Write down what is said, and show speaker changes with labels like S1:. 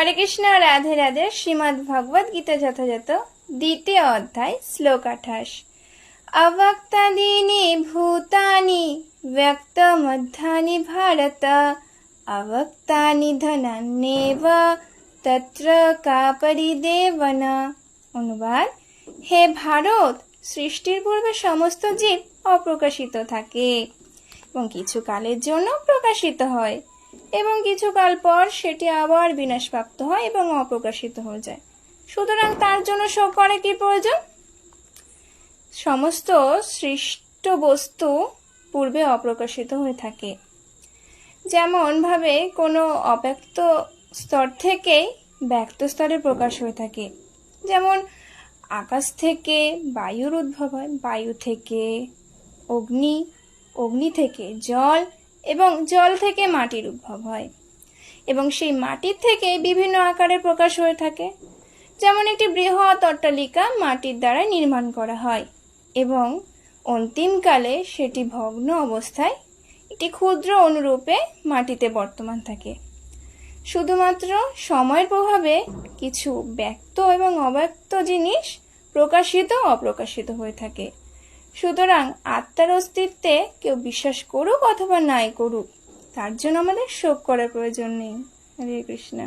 S1: হরে কৃষ্ণ, রাধে রাধে। শ্রীমদ্ ভগবদ গীতা যথাযথ দ্বিতীয় অধ্যায়, শ্লোক 28। অবক্তাদীনি ভূতানি ব্যক্তমধ্যানি ভারত, অবক্তানি ধনান্যেব তত্র কা পরিদেবনা। অনুবাদ: হে ভারত, সৃষ্টির পূর্বে সমস্ত জীব অপ্রকাশিত থাকে এবং কিছু কালের জন্য প্রকাশিত হয় এবং কিছু কাল পর সেটি আবার বিনাশপ্রাপ্ত হয় এবং অপ্রকাশিত হয়ে যায়। সুতরাং তার জন্য শোক করে কি প্রয়োজন? সমস্ত সৃষ্ট বস্তু পূর্বে অপ্রকাশিত হয়ে থাকে। যেমন ভাবে কোনো অব্যক্ত স্তর থেকেই ব্যক্ত স্তরে প্রকাশ হয়ে থাকে। যেমন আকাশ থেকে বায়ুর উদ্ভব হয়, বায়ু থেকে অগ্নি, অগ্নি থেকে জল এবং জল থেকে মাটির উদ্ভব হয় এবং সেই মাটির থেকে বিভিন্ন আকারে প্রকাশ হয়ে থাকে। যেমন একটি বৃহৎ অট্টালিকা মাটির দ্বারা নির্মাণ করা হয় এবং অন্তিমকালে সেটি ভগ্ন অবস্থায় একটি ক্ষুদ্র অনুরূপে মাটিতে বর্তমান থাকে। শুধুমাত্র সময়ের প্রভাবে কিছু ব্যক্ত এবং অব্যক্ত জিনিস প্রকাশিত অপ্রকাশিত হয়ে থাকে। সুতরাং আত্মার অস্তিত্বে কেউ বিশ্বাস করুক অথবা নাই করুক, তার জন্য আমাদের শোক করার প্রয়োজন নেই। হরে কৃষ্ণ।